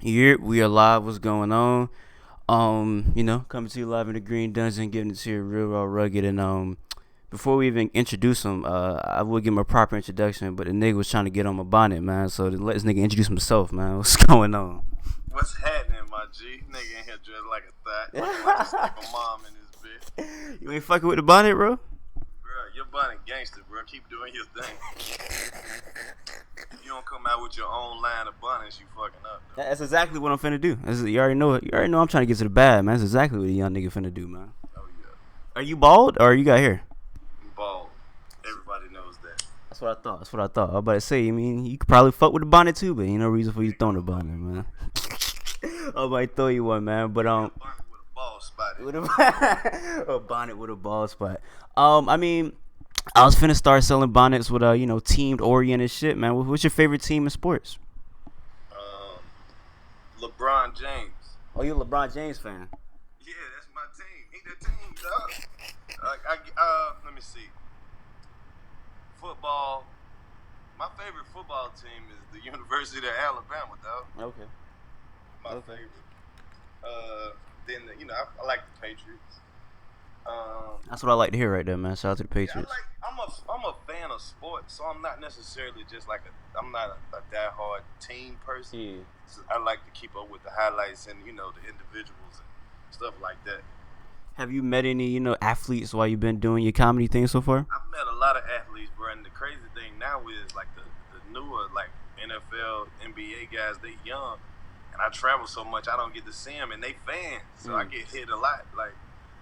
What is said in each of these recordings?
Here we are live. What's going on? Coming to you live in the Green Dungeon, getting it to you real raw rugged. And before we even introduce him, I would give him a proper introduction, but the nigga was trying to get on my bonnet, man. So let this nigga introduce himself, man. What's going on? What's happening, my G? Nigga in here dressed like a thot. Like a single mom in this bitch. You ain't fucking with the bonnet, bro? Bro, your bonnet gangster, bro. Keep doing your thing. If you don't come out with your own line of bonnets, you fucking up. Though. That's exactly what I'm finna do. You already know it. You already know I'm trying to get to the bad, man. That's exactly what a young nigga finna do, man. Oh, yeah. Are you bald or you got hair? I'm bald. Everybody knows that. That's what I thought. I was about to say, I mean, you could probably fuck with the bonnet too, but ain't no reason for you throwing the bonnet, man. I might throw you one, man, but A bonnet with a ball spot in it. a bonnet with a ball spot. I mean, I was finna start selling bonnets with teamed oriented shit, man. What's your favorite team in sports? LeBron James. Oh, you a LeBron James fan? Yeah, that's my team. He the team, dog. Let me see. Football. My favorite football team is the University of Alabama, dog. Okay. My favorite. Then I like the Patriots. That's what I like to hear right there, man. Shout out to the Patriots. I'm a fan of sports, so I'm not necessarily just I'm not a diehard team person. Yeah. So I like to keep up with the highlights and the individuals and stuff like that. Have you met any athletes while you've been doing your comedy thing so far? I've met a lot of athletes, bro, and the crazy thing now is like the newer NFL, NBA guys, they young, and I travel so much I don't get to see them, and they fans, so I get hit a lot. Like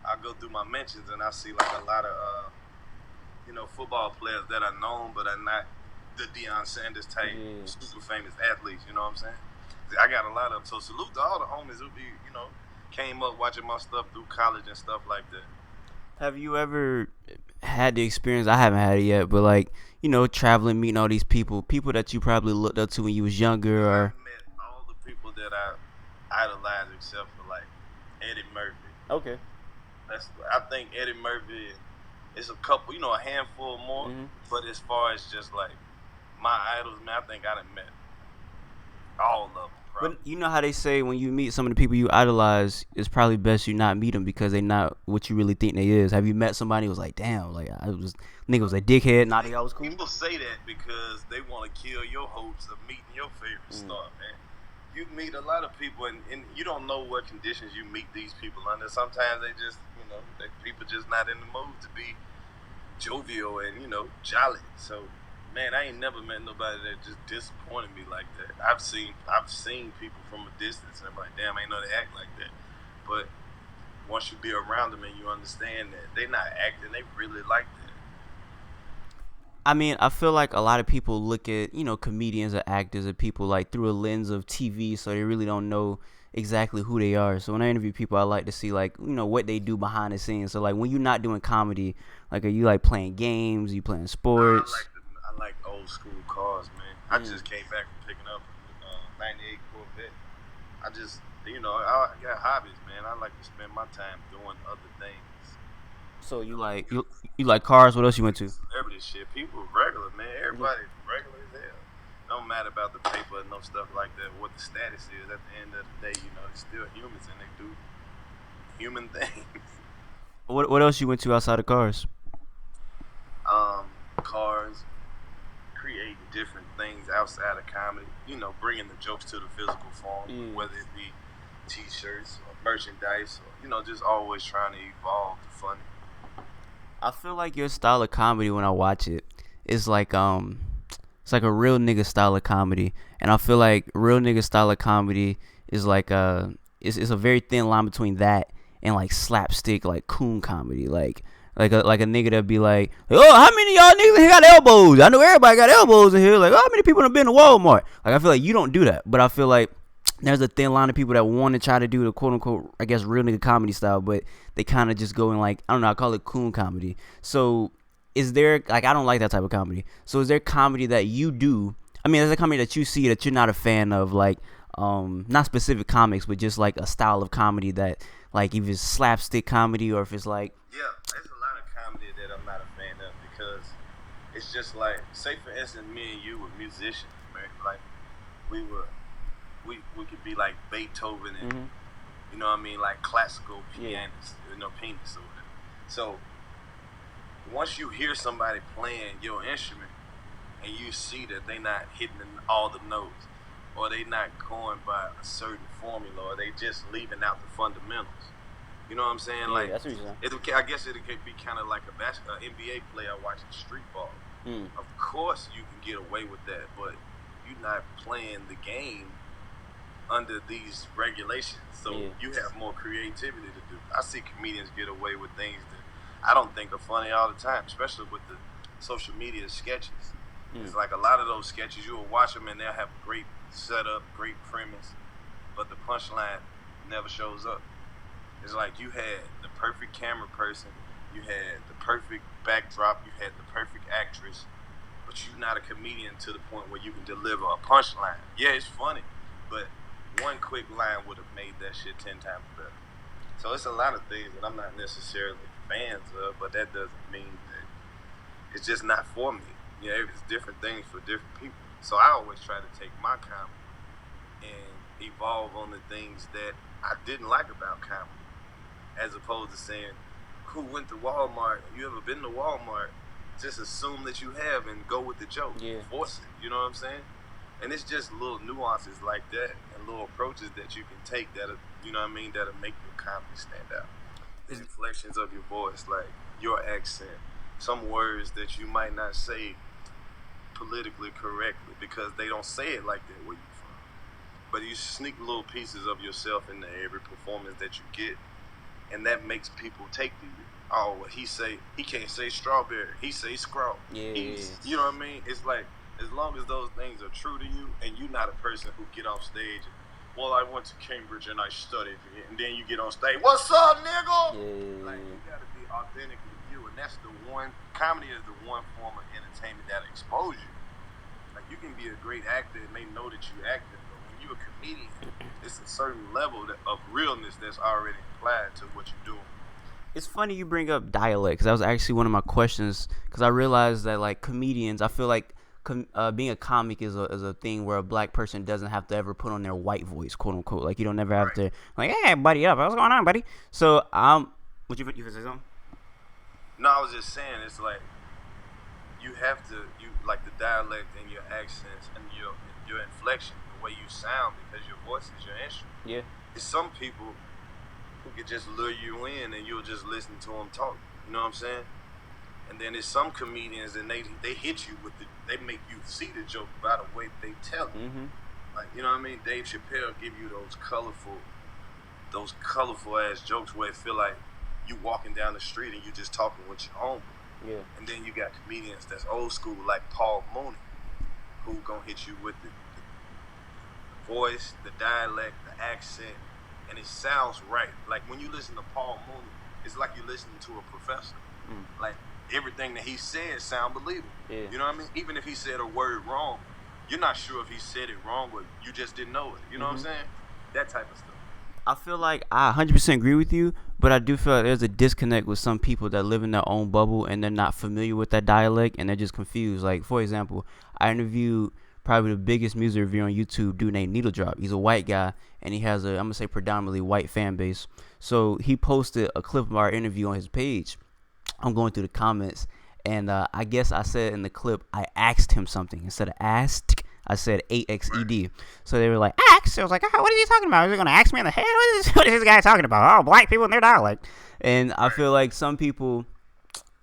I go through my mentions and I see like a lot of football players that are known but are not the Deion Sanders type super famous athletes. You know what I'm saying? I got a lot of them. So salute to all the homies who came up watching my stuff through college and stuff like that. Have you ever had the experience? I haven't had it yet, but traveling, meeting all these people that you probably looked up to when you was younger, or I've met all the people that I idolize except for like Eddie Murphy. okay. I think Eddie Murphy is a couple, a handful more. Mm-hmm. But as far as just like my idols, man, I think I done met all of them. Probably. But you know how they say when you meet some of the people you idolize, it's probably best you not meet them because they not what you really think they is. Have you met somebody who was like, damn, like nigga was a dickhead, not I was cool? People say that because they want to kill your hopes of meeting your favorite star, man. You meet a lot of people and you don't know what conditions you meet these people under. Sometimes they just, people just not in the mood to be jovial and, jolly. So, man, I ain't never met nobody that just disappointed me like that. I've seen people from a distance and I'm like, damn, I ain't know they act like that. But once you be around them and you understand that they not acting, they really like that. I mean, I feel like a lot of people look at, comedians or actors or people like through a lens of TV, so they really don't know exactly who they are. So when I interview people, I like to see what they do behind the scenes. So like when you're not doing comedy, like are you like playing games? Are you playing sports? I like old school cars, man. I just came back from picking up a 98 Corvette. I just, I got hobbies, man. I like to spend my time doing other things. So you like cars? What else you went to? Celebrity shit. People regular, man. Everybody regular as hell. Don't matter about the paper and no stuff like that. What the status is at the end of the day, it's still humans and they do human things. What else you went to outside of cars? Cars, creating different things outside of comedy. Bringing the jokes to the physical form, whether it be T-shirts or merchandise, or just always trying to evolve the funny. I feel like your style of comedy when I watch it is like it's like a real nigga style of comedy, and I feel like real nigga style of comedy is like it's a very thin line between that and like slapstick like coon comedy, like a nigga that be like, oh, how many of y'all niggas here got elbows? I know everybody got elbows in here. Like, how many people have been to Walmart? Like, I feel like you don't do that, but I feel like there's a thin line of people that want to try to do the quote unquote, I guess, real nigga comedy style, but they kind of just go in like, I don't know, I call it coon comedy. So is there, like, I don't like that type of comedy. So is there comedy that you do? I mean, is there comedy that you see that you're not a fan of, like, not specific comics, but just like a style of comedy that, like, if it's slapstick comedy or if it's like. Yeah, there's a lot of comedy that I'm not a fan of because it's just like, say for instance, me and you were musicians, man. Like, we were we could be like Beethoven and Mm-hmm. you know what I mean, like classical Yeah. pianists, you know, pianists or whatever. So once you hear somebody playing your instrument and you see that they not hitting all the notes, or they not going by a certain formula, or they just leaving out the fundamentals. You know what I'm saying? Yeah, Like, that's what you're saying. I guess it could be kind of like a NBA player watching street ball. Of course, you can get away with that, but you're not playing the game under these regulations, so you have more creativity to do. I see comedians get away with things that I don't think are funny all the time, especially with the social media sketches. It's like a lot of those sketches, you will watch them and they'll have great setup, great premise, but the punchline never shows up. It's like you had the perfect camera person, you had the perfect backdrop, you had the perfect actress, but you're not a comedian to the point where you can deliver a punchline. Yeah, it's funny, but one quick line would have made that shit 10 times better. So it's a lot of things that I'm not necessarily fans of, but that doesn't mean that it's just not for me. You know, it's different things for different people. So I always try to take my comedy and evolve on the things that I didn't like about comedy, as opposed to saying, who went to Walmart? You ever been to Walmart? Just assume that you have and go with the joke. Yeah. Force it. You know what I'm saying? And it's just little nuances like that and little approaches that you can take that'll, you know what I mean, that'll make your comedy stand out. The inflections of your voice, like your accent, some words that you might not say politically correctly because they don't say it like that where you're from. But you sneak little pieces of yourself into every performance that you get, and that makes people take to you. Oh, well, he can't say strawberry. He say scraw. Yeah. You know what I mean? It's like, as long as those things are true to you, and you're not a person who get off stage and, well, I went to Cambridge and I studied, and then you get on stage, what's up, nigga? Yeah. Like, you gotta be authentically you, and that's the one, comedy is the one form of entertainment that exposes you. Like, you can be a great actor and they know that you acting, but when you're a comedian, it's a certain level of realness that's already applied to what you're doing. It's funny you bring up dialect, because that was actually one of my questions, because I realized that, like, comedians, I feel like being a comic is a thing where a black person doesn't have to ever put on their white voice, quote unquote. Like, you don't never have to, like, hey, buddy, up, what's going on, buddy? So, what you say something? No, I was just saying, it's like, you have to, like the dialect and your accents and your inflection, the way you sound, because your voice is your instrument. Yeah. It's some people who could just lure you in and you'll just listen to them talk. You know what I'm saying? And then there's some comedians and they hit you with they make you see the joke by the way they tell it. Mm-hmm. Like, you know what I mean? Dave Chappelle give you those colorful ass jokes where it feel like you walking down the street and you just talking with your homeboy. Yeah. And then you got comedians that's old school like Paul Mooney, who gonna hit you with the voice, the dialect, the accent, and it sounds right. Like when you listen to Paul Mooney, it's like you're listening to a professor. Like everything that he said sound believable. Yeah. You know what I mean? Even if he said a word wrong, you're not sure if he said it wrong, but you just didn't know it. You know what I'm saying? That type of stuff. I feel like I 100% agree with you, but I do feel like there's a disconnect with some people that live in their own bubble and they're not familiar with that dialect and they're just confused. Like, for example, I interviewed probably the biggest music reviewer on YouTube, dude named Needle Drop. He's a white guy and he has I'm gonna say predominantly white fan base. So he posted a clip of our interview on his page. I'm going through the comments and I guess I said in the clip I asked him something instead of asked. I said AXED. So they were like, axe? I was like, what is he talking about? Is he going to axe me in the head? What is this guy talking about? Oh, black people and their dialect. And I feel like some people,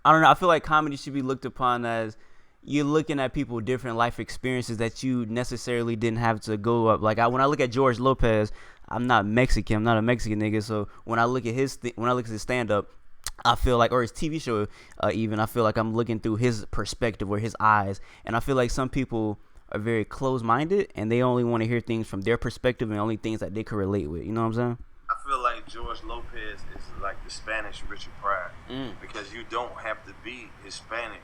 I don't know, I feel like comedy should be looked upon as you're looking at people with different life experiences that you necessarily didn't have to go up. Like when I look at George Lopez, I'm not Mexican. I'm not a Mexican nigga. So when I look at his stand-up, I feel like, or his TV show even, I feel like I'm looking through his perspective or his eyes. And I feel like some people are very close-minded and they only want to hear things from their perspective and only things that they can relate with. You know what I'm saying? I feel like George Lopez is like the Spanish Richard Pryor because you don't have to be Hispanic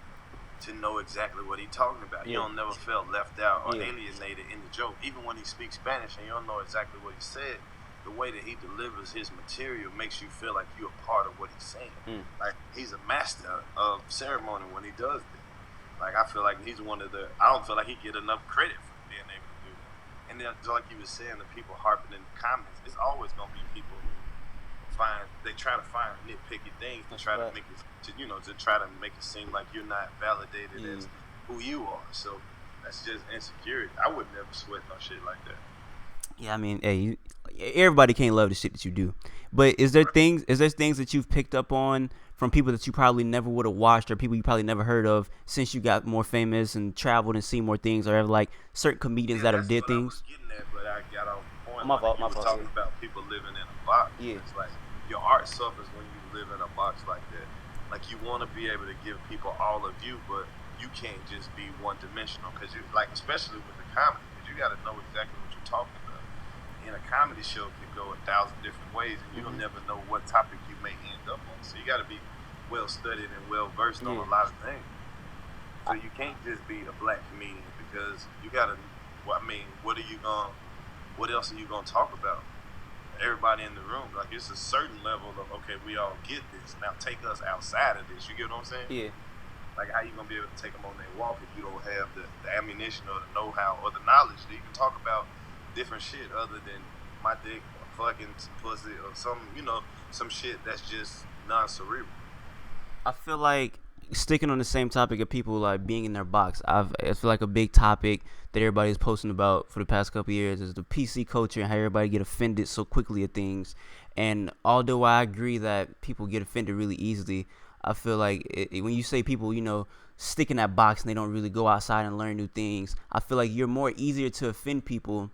to know exactly what he's talking about. You don't never feel left out or alienated in the joke. Even when he speaks Spanish and you don't know exactly what he said, the way that he delivers his material makes you feel like you're a part of what he's saying. Like he's a master of ceremony when he does this. Like, I feel like he's one of I don't feel like he get enough credit for being able to do that. And then, just like you were saying, the people harping in the comments, it's always gonna be people who try to find nitpicky things to try to make it, to try to make it seem like you're not validated as who you are. So that's just insecurity. I would never sweat no shit like that. Yeah, I mean, hey, everybody can't love the shit that you do. But is there things that you've picked up on from people that you probably never would have watched, or people you probably never heard of since you got more famous and traveled and seen more things, or ever like certain comedians that have did things? I was getting at, but I got off point. My fault. You were talking about people living in a box. Yeah. It's like your art suffers when you live in a box like that. Like, you want to be able to give people all of you, but you can't just be one dimensional, because you, like, especially with the comedy, because you got to know exactly what you're talking about. In a comedy show can go 1,000 different ways, and you'll never know what topic you may end up on. So you got to be well studied and well versed on a lot of things. So you can't just be a black comedian, because you got to. Well, I mean, what else are you gonna talk about? Everybody in the room, like, it's a certain level of, okay, we all get this. Now take us outside of this. You get what I'm saying? Yeah. Like, how you gonna be able to take them on their walk if you don't have the ammunition or the know-how or the knowledge that you can talk about different shit other than my dick or fucking some pussy or some shit that's just non-cerebral. I feel like, sticking on the same topic of people like being in their box, I feel like a big topic that everybody's posting about for the past couple of years is the PC culture and how everybody get offended so quickly at things. And although I agree that people get offended really easily, I feel like when you say people, stick in that box and they don't really go outside and learn new things, I feel like you're more easier to offend people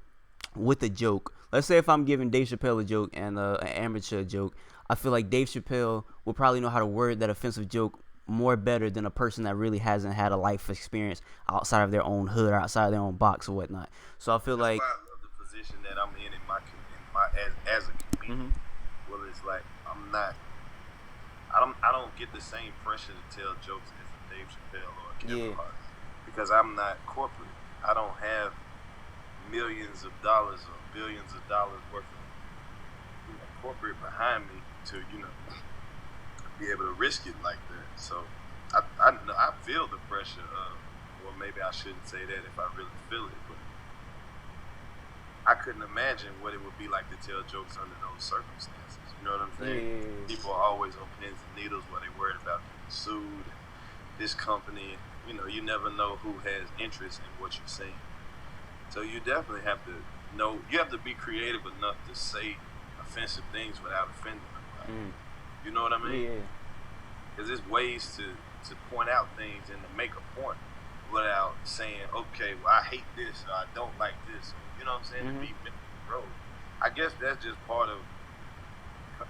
with a joke. Let's say if I'm giving Dave Chappelle a joke and an amateur joke, I feel like Dave Chappelle will probably know how to word that offensive joke more better than a person that really hasn't had a life experience outside of their own hood or outside of their own box or whatnot. So I feel That's like why I love the position that I'm in my as a comedian. Well, it's like I don't get the same pressure to tell jokes as a Dave Chappelle or a Kevin Hart, because I'm not corporate. I don't have millions of dollars or billions of dollars worth of corporate behind me to be able to risk it like that. So I feel the pressure of, well, maybe I shouldn't say that if I really feel it, but I couldn't imagine what it would be like to tell jokes under those circumstances. You know what I'm saying? Yeah. People are always on pins and needles where they're worried about getting sued. This company, you never know who has interest in what you're saying. So you definitely have to know. You have to be creative enough to say offensive things without offending nobody. You know what I mean? Yeah. Because there's ways to point out things and to make a point without saying, okay, well, I hate this or I don't like this. You know what I'm saying? To be middle of the road. I guess that's just part of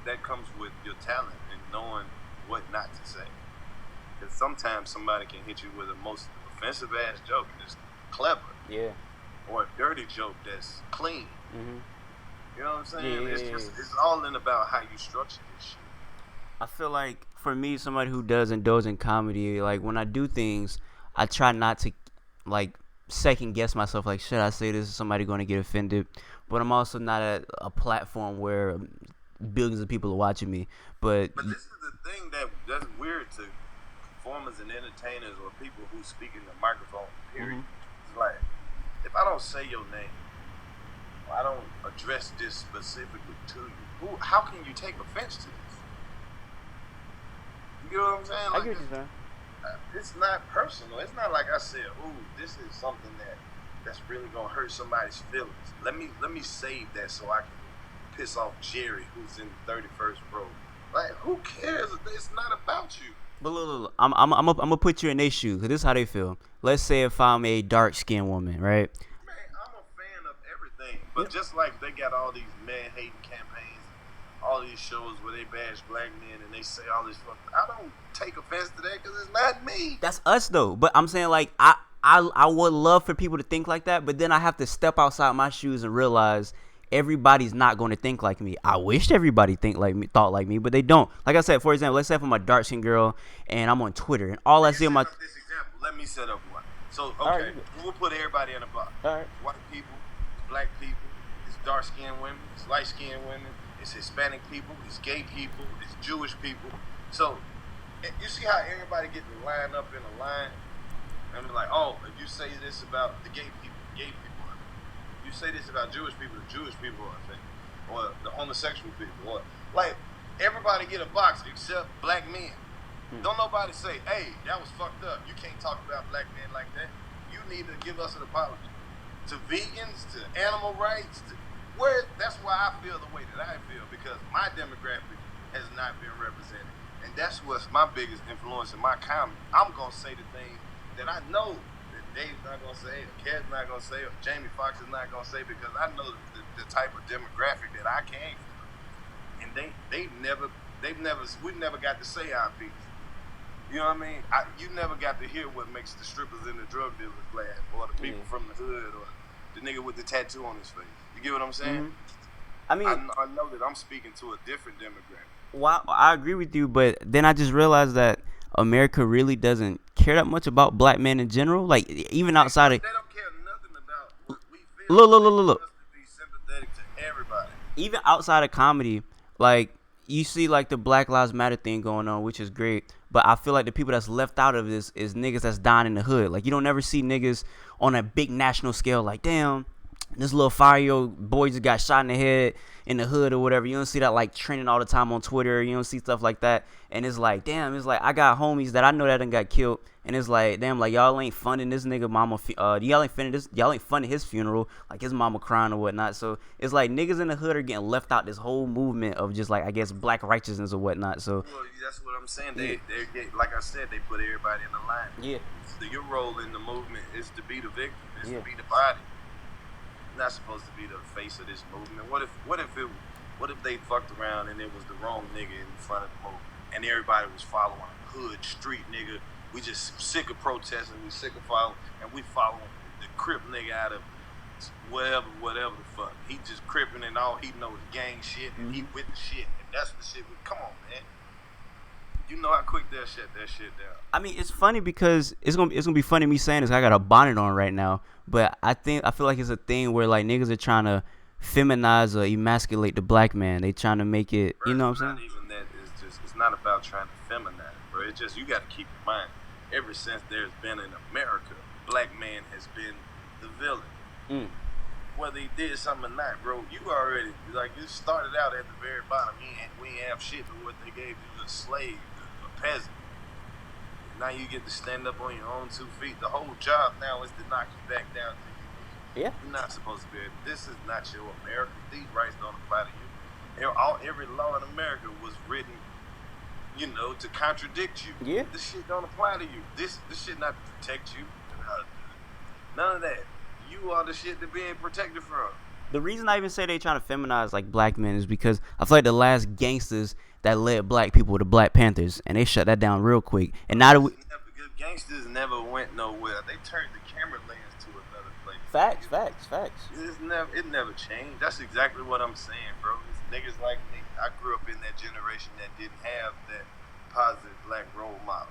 that comes with your talent and knowing what not to say. Because sometimes somebody can hit you with a most offensive ass joke that's clever. Yeah. Or a dirty joke that's clean. You know what I'm saying? Yeah. It's all in about how you structure this shit. I feel like, for me, somebody who does indulge in comedy, like, when I do things, I try not to, like, second guess myself, like, should I say this? Is somebody going to get offended? But I'm also not at a platform where billions of people are watching me. But this is the thing that's weird to performers and entertainers or people who speak in the microphone, period. It's like, if I don't say your name, or I don't address this specifically to you, how can you take offense to this? You know what I'm saying? Like, I get what you're saying. It's not personal. It's not like I said, ooh, this is something that's really gonna hurt somebody's feelings. Let me save that so I can piss off Jerry, who's in the 31st row. Like, who cares? It's not about you. But look, I'm gonna put you in their shoes. 'Cause this is how they feel. Let's say if I'm a dark-skinned woman, right? Man, I'm a fan of everything. But just like they got all these man-hating campaigns, all these shows where they bash black men and they say all this fuck, I don't take offense to that because it's not me. That's us though. But I'm saying, like, I would love for people to think like that, but then I have to step outside my shoes and realize everybody's not going to think like me. I wish everybody thought like me, but they don't. Like I said, for example, let's say if I'm a dark skinned girl and I'm on Twitter and all I see on my this example. Let me set up one. So okay, right, we'll put everybody in a box. All right. White people, it's black people, it's dark skinned women, it's light skinned women, it's Hispanic people, it's gay people, it's Jewish people. So you see how everybody get to line up in a line and be like, oh, if you say this about the gay people, you say this about Jewish people, the Jewish people are offended, or the homosexual people, or like everybody get a box except black men. Don't nobody say, hey, that was fucked up. You can't talk about black men like that. You need to give us an apology. To vegans, to animal rights, that's why I feel the way that I feel, because my demographic has not been represented. And that's what's my biggest influence in my comedy. I'm going to say the things that I know that Dave's not going to say, or Ked's not going to say, or Jamie Foxx is not going to say, because I know the type of demographic that I came from. And we've never got to say our piece. You know what I mean? You never got to hear what makes the strippers and the drug dealers laugh, or the people from the hood, or the nigga with the tattoo on his face. You get what I'm saying? I mean, I know that I'm speaking to a different demographic. Well, I agree with you, but then I just realized that America really doesn't care that much about black men in general. Like, even outside of... They don't care nothing about what we feel. Look. Be sympathetic to everybody. Even outside of comedy, like, you see, like, the Black Lives Matter thing going on, which is great. But I feel like the people that's left out of this is niggas that's dying in the hood. Like, you don't ever see niggas on a big national scale like, damn, this little 5-year-old boy just got shot in the head in the hood or whatever. You don't see that, like, trending all the time on Twitter. You don't see stuff like that. And it's like, damn, it's like, I got homies that I know that done got killed. And it's like, damn, like, y'all ain't funding this nigga mama. Y'all ain't funding his funeral. Like, his mama crying or whatnot. So it's like niggas in the hood are getting left out this whole movement of just, like, I guess, black righteousness or whatnot. So well, that's what I'm saying. They like I said, they put everybody in the line. Yeah. So your role in the movement is to be the victim. Is to be the body. You're not supposed to be the face of this movement. What if they fucked around and it was the wrong nigga in front of the movement, and everybody was following hood street nigga? We just sick of protesting. We sick of following, and we following the Crip nigga out of whatever the fuck. He just cripping, and all he knows is gang shit, and he with the shit, and that's the shit. Come on, man. You know how quick they'll shut that shit down. I mean, it's funny because it's gonna be funny me saying this. I got a bonnet on right now, but I feel like it's a thing where like niggas are trying to feminize or emasculate the black man. They trying to make it, you know what I'm saying? Not even that. It's not about trying to feminize, bro. It's just you got to keep in mind. Ever since there's been in America, black man has been the villain. Whether he did something or not, bro, you already, like, you started out at the very bottom. We ain't have shit, but what they gave you was a slave, a peasant. Now you get to stand up on your own 2 feet. The whole job now is to knock you back down to your knees. You're not supposed to be. This is not your America. These rights don't apply to you. Every law in America was written, you know, to contradict you. This shit don't apply to you. This shit not to protect you. None of that. You are the shit that being protected from. The reason I even say they trying to feminize like black men is because I feel like the last Gangstas that led black people were the Black Panthers, and they shut that down real quick. And now that Gangstas never went nowhere. They turned the camera lens to another place. Facts. It never changed. That's exactly what I'm saying, bro. It's niggas like me. I grew up in that generation that didn't have that positive black role model.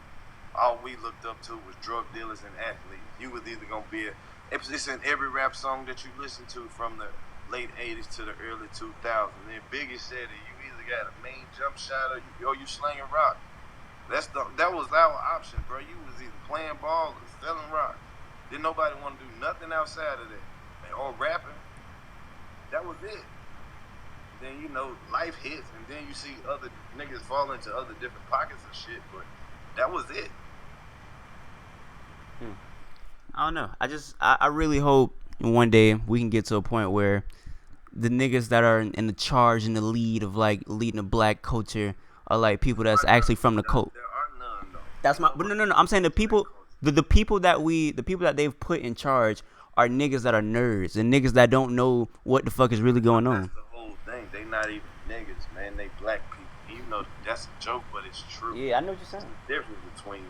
All we looked up to was drug dealers and athletes. You was either gonna be it's in every rap song that you listen to from the late 80s to the early 2000s. And Biggie said that you either got a main jump shot or you slinging rock. That was our option, bro. You was either playing ball or selling rock. Didn't nobody want to do nothing outside of that. Or rapping. That was it. Then, you know, life hits, and then you see other niggas fall into other different pockets of shit, but that was it. I don't know. I really hope one day we can get to a point where the niggas that are in the charge and the lead of like leading the black culture are like people that's actually from the cult. There are none though. That's my. But no. I'm saying the people that they've put in charge are niggas that are nerds and niggas that don't know what the fuck is really going on. That's the whole thing. They not even niggas, man. They black people. Even though that's a joke, but it's true. Yeah, I know what you're saying. The difference between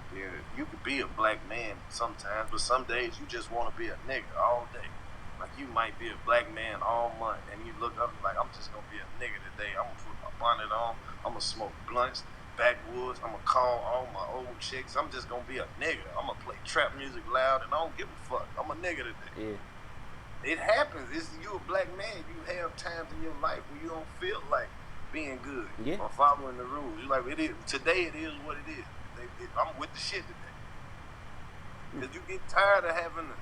you could be a black man sometimes, but some days you just want to be a nigga all day. Like you might be a black man all month, and you look up like I'm just gonna be a nigga today. I'm gonna put my bonnet on. I'm gonna smoke blunts, backwoods. I'm gonna call all my old chicks. I'm just gonna be a nigga. I'm gonna play trap music loud, and I don't give a fuck. I'm a nigga today. Yeah. It happens. You a black man. You have times in your life where you don't feel like being good or following the rules. You like it is today. It is what it is. I'm with the shit today. Cause you get tired of having to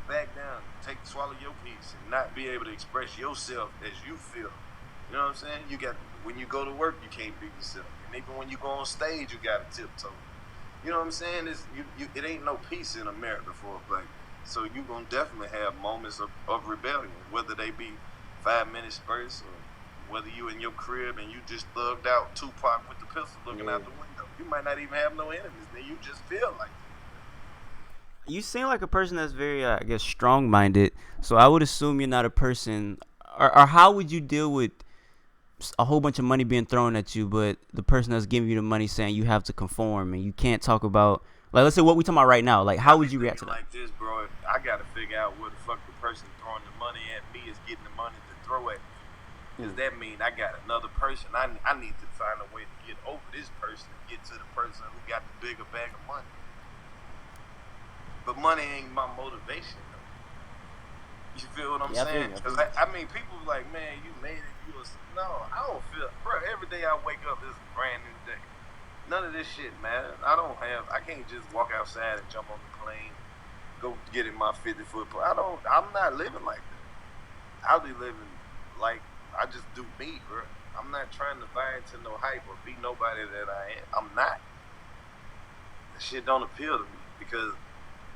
back down, swallow your piece, and not be able to express yourself as you feel. You know what I'm saying? You got when you go to work, you can't be yourself, and even when you go on stage, you got to tiptoe. You know what I'm saying? It ain't no peace in America for a black. So you gonna definitely have moments of rebellion, whether they be 5 minute spurts or whether you in your crib and you just thugged out Tupac with the pistol looking out the window. You might not even have no enemies. Then you just feel like it. You seem like a person that's very, I guess, strong-minded. So I would assume you're not a person, or how would you deal with a whole bunch of money being thrown at you, but the person that's giving you the money saying you have to conform and you can't talk about, like, let's say what we talking about right now. Like, how would you react to that? Like this, bro. I gotta figure out where the fuck the person throwing the money at me is getting the money to throw at me. Does that mean I got another person? I need to find a way to get over this person and get to the person who got the bigger bag of money. But money ain't my motivation, though. You feel what I'm saying? Because I mean, people like, man, you made it. No, I don't feel, bro. Every day I wake up is a brand new day. None of this shit, man. I can't just walk outside and jump on the plane, go get in my 50-foot plane. I'm not living like that. I'll be living like I just do me, bro. I'm not trying to buy into no hype or be nobody that I am. I'm not. That shit don't appeal to me because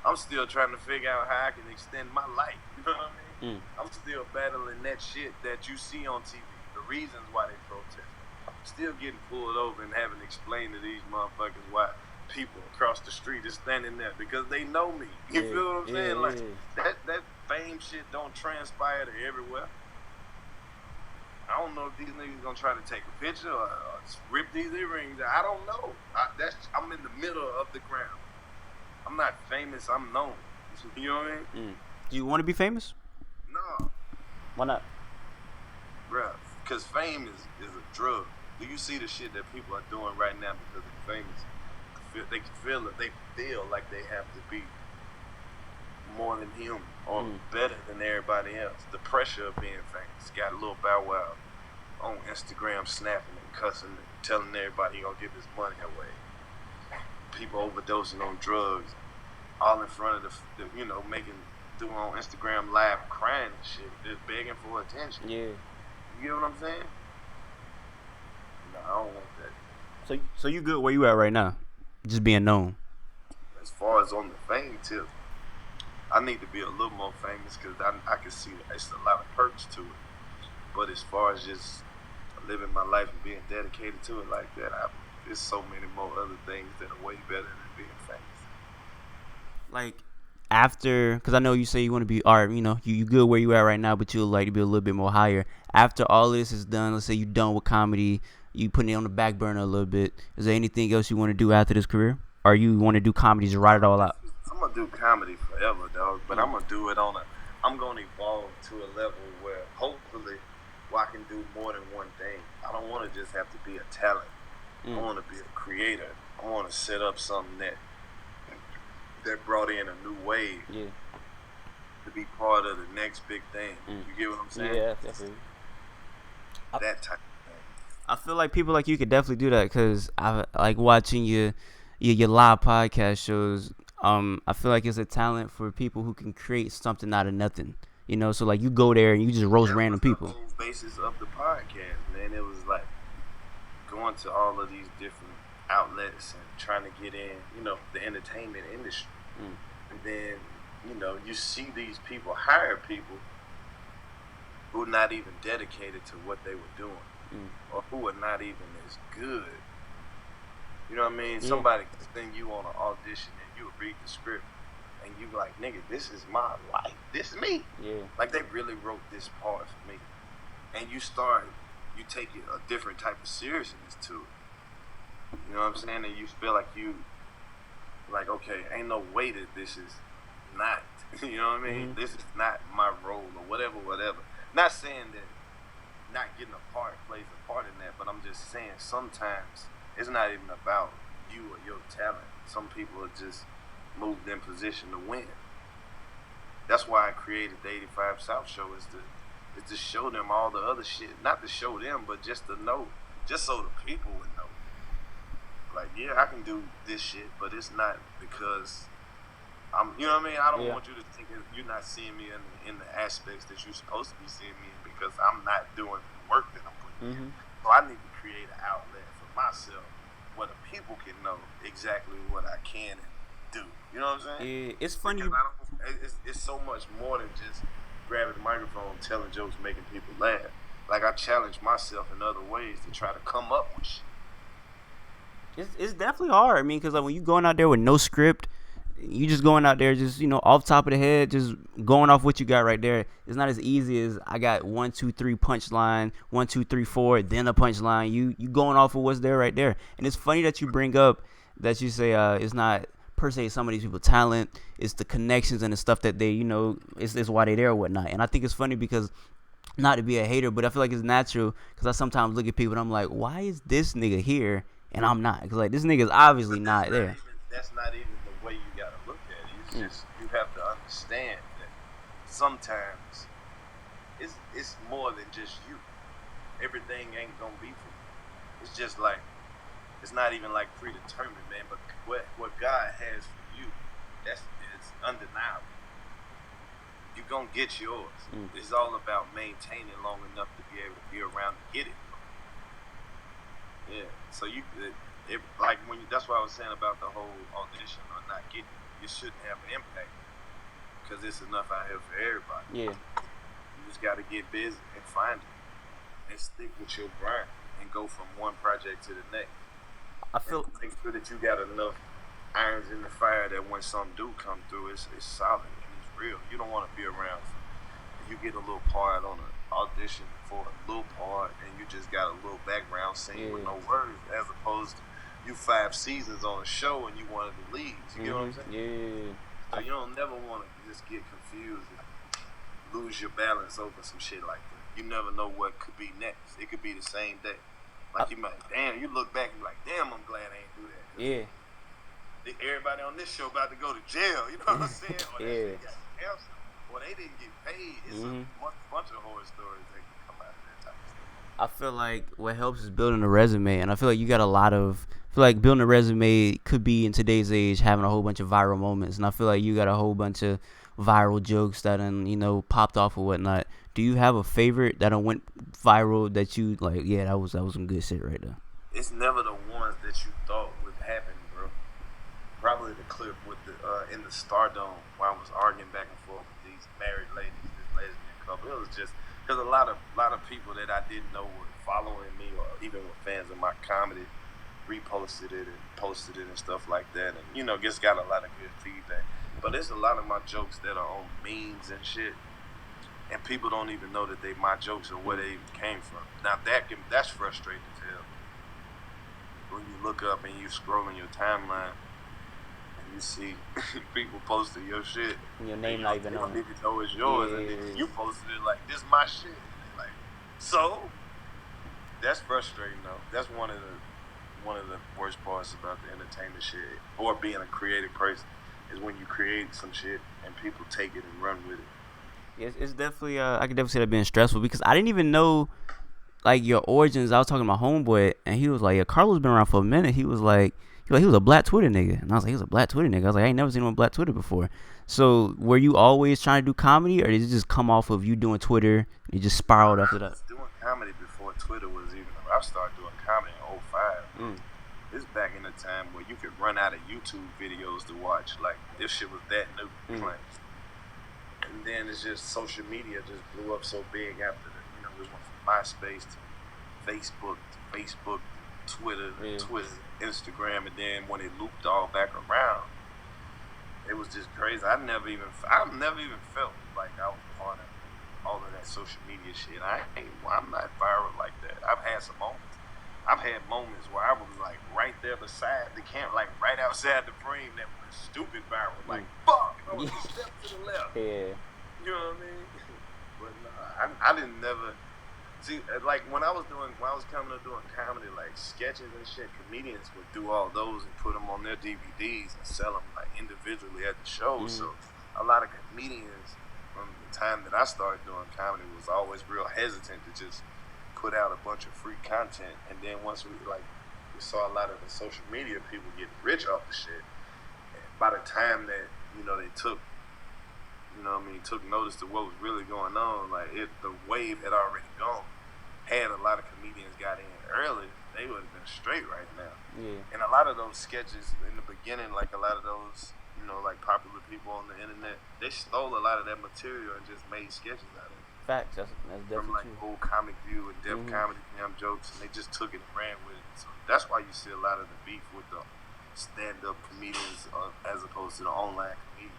I'm still trying to figure out how I can extend my life. You know what I mean? I'm still battling that shit that you see on TV. The reasons why they protest. I'm still getting pulled over and having to explain to these motherfuckers why people across the street is standing there because they know me. You feel what I'm saying? Like that fame shit don't transpire to everywhere. I don't know if these niggas gonna try to take a picture or rip these earrings. I don't know. I'm in the middle of the ground. I'm not famous. I'm known. You know what I mean? Do you want to be famous? No. Why not? Bruh, because fame is a drug. Do you see the shit that people are doing right now because they're famous? They feel like they have to be more than human or better than everybody else. The pressure of being famous. Got a little Bow Wow on Instagram snapping and cussing and telling everybody he gonna give his money away. People overdosing on drugs, all in front of doing on Instagram live crying and shit, just begging for attention. Yeah. You get what I'm saying? No, I don't want that. So you good where you at right now? Just being known. As far as on the fame tip, I need to be a little more famous because I can see that there's a lot of perks to it. But as far as just living my life and being dedicated to it like that, there's so many more other things that are way better than being famous. Like, after, because I know you say you want to be art, you good where you at right now, but you'd like to be a little bit more higher. After all this is done, let's say you're done with comedy, you putting it on the back burner a little bit. Is there anything else you want to do after this career? Or you want to do comedy to write it all out? I'm going to do comedy forever, dog, but I'm going to do it I'm going to evolve to a level where hopefully I can do more than one thing. I don't want to just have to be a talent. I want to be a creator. I want to set up something that brought in a new wave to be part of the next big thing. You get what I'm saying? Yeah, definitely. That type of thing. I feel like people like you could definitely do that because I like watching your live podcast shows. I feel like it's a talent for people who can create something out of nothing. So like you go there and you just roast random people. The whole basis of the podcast, man. It was like going to all of these different outlets and trying to get in, the entertainment industry. And then, you see these people hire people who are not even dedicated to what they were doing or who are not even as good. You know what I mean? Somebody can send you on an audition and you read the script and you like, nigga, this is my life. This is me. Yeah. Like they really wrote this part for me. And you take it a different type of seriousness to it. You know what I'm saying? And you feel like okay, ain't no way that this is not, you know what I mean? This is not my role or whatever. Not saying that not getting a part plays a part in that, but I'm just saying sometimes it's not even about you or your talent. Some people are just moved in position to win. That's why I created the 85 South show is to show them all the other shit. Not to show them, but just to know, just so the people would know. Like, yeah, I can do this shit, but it's not because You know what I mean? I don't Yeah. want you to think that you're not seeing me in the aspects that you're supposed to be seeing me in because I'm not doing the work that I'm putting in. So I need to create an outlet for myself where the people can know exactly what I can and do. You know what I'm saying? Yeah, it's funny. Because it's so much more than just grabbing the microphone, telling jokes, making people laugh. Like I challenge myself in other ways to try to come up with shit. It's definitely hard. I mean, because like when you going out there with no script, you just going out there just off top of the head, just going off what you got right there. It's not as easy as I got 1, 2, 3 punchline, 1, 2, 3, 4, then a punchline. You going off of what's there right there. And it's funny that you bring up that you say it's not per se some of these people talent. It's the connections and the stuff that they it's why they there or whatnot. And I think it's funny because not to be a hater, but I feel like it's natural because I sometimes look at people and I'm like, why is this nigga here and I'm not? Because like this nigga's obviously not there. That's not even the way you gotta look at it. It's just you have to understand that sometimes it's more than just you. Everything ain't gonna be for you. It's just like it's not even like predetermined, man. But what God has for you, it's undeniable. You're gonna get yours. It's all about maintaining long enough to be able to be around to get it. Yeah. So like that's what I was saying about the whole audition or not getting it. It shouldn't have an impact because it's enough out here for everybody. Yeah. You just got to get busy and find it and stick with your grind and go from one project to the next. I feel make sure that you got enough irons in the fire that when some do come through, it's solid and it's real. You don't want to be around. You get a little part on an audition for a little part, and you just got a little background scene with no words, as opposed to you 5 seasons on a show and you one of the leads. You get what I'm saying? Yeah. So you don't never want to just get confused and lose your balance over some shit like that. You never know what could be next. It could be the same day. Like you might, damn, you look back and be like, damn, I'm glad I ain't do that. Yeah. Everybody on this show about to go to jail. You know what I'm saying? Or that shit got canceled. Or they didn't get paid. It's a bunch of horror stories that can come out of that type of stuff. I feel like what helps is building a resume, and I feel like you got a lot of. I feel like building a resume could be in today's age having a whole bunch of viral moments, and I feel like you got a whole bunch of viral jokes that popped off or whatnot. Do you have a favorite that went viral that you like? Yeah, that was some good shit right there. It's never the ones that you thought would happen, bro. Probably the clip with the in the Stardome where I was arguing back and forth with these married ladies, this lesbian couple. It was just because a lot of people that I didn't know were following me, or even were fans of my comedy, reposted it and posted it and stuff like that, and just got a lot of good feedback. But there's a lot of my jokes that are on memes and shit, and people don't even know that they my jokes or where they even came from. Now that's frustrating to tell. When you look up and you scroll in your timeline and you see people posting your shit, and your name not even on it. You don't even know it's yours, and then you posted it like, this my shit. Like, so that's frustrating though. That's one of the worst parts about the entertainment shit or being a creative person is when you create some shit and people take it and run with it. It's definitely I could definitely see that being stressful because I didn't even know like your origins. I was talking to my homeboy and he was like, yeah, Karlous been around for a minute. He was like he was a black Twitter nigga, and I was like, he was a black Twitter nigga. I was like, I ain't never seen him on black Twitter before. So were you always trying to do comedy, or did it just come off of you doing Twitter and you just spiraled after that? I was doing comedy before Twitter was even. I started doing comedy in 05. This back in the time where you could run out of YouTube videos to watch. Like, this shit was that new. And then it's just social media just blew up so big after that. It went from MySpace to Facebook, Twitter, Instagram, and then when it looped all back around, it was just crazy. I've never even felt like I was part of all of that social media shit. I'm not viral like that. I've had some moments. I've had moments where I was like right there beside the camera, like right outside the frame, that was stupid viral. Like, fuck, I was a step to the left. Yeah. You know what I mean? But no, I didn't never see, like when I was coming up doing comedy, like sketches and shit, comedians would do all those and put them on their DVDs and sell them like individually at the show. So a lot of comedians from the time that I started doing comedy was always real hesitant to just put out a bunch of free content. And then once we saw a lot of the social media people get rich off the shit, by the time that they took, took notice to what was really going on. Like, if the wave had already gone, had a lot of comedians got in early, they would have been straight right now. Yeah. And a lot of those sketches in the beginning, like a lot of those, like popular people on the internet, they stole a lot of that material and just made sketches out of it. Facts. That's definitely from like true. old Comic View and Def Comedy Jam jokes, and they just took it and ran with it. So that's why you see a lot of the beef with the stand-up comedians as opposed to the online comedians.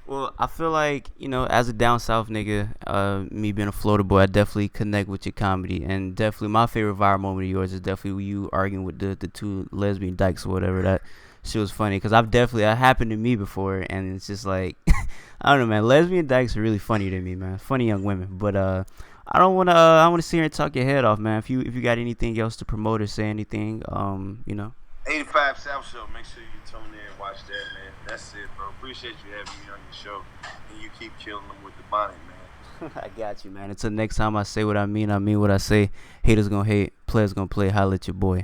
Well, I feel like, as a down south nigga, me being a Florida boy, I definitely connect with your comedy, and definitely my favorite viral moment of yours is definitely you arguing with the two lesbian dykes or whatever. That shit was funny because that happened to me before, and it's just like I don't know, man. Lesbian dykes are really funny to me, man. Funny young women, but I don't wanna sit here and talk your head off, man. If you got anything else to promote or say anything, 85 South Show. Make sure you tune in and watch that, man. That's it, bro. Appreciate you having me on your show. And you keep killing them with the bonnet, man. I got you, man. Until next time I say what I mean what I say. Haters gonna hate, players gonna play. Holla at your boy.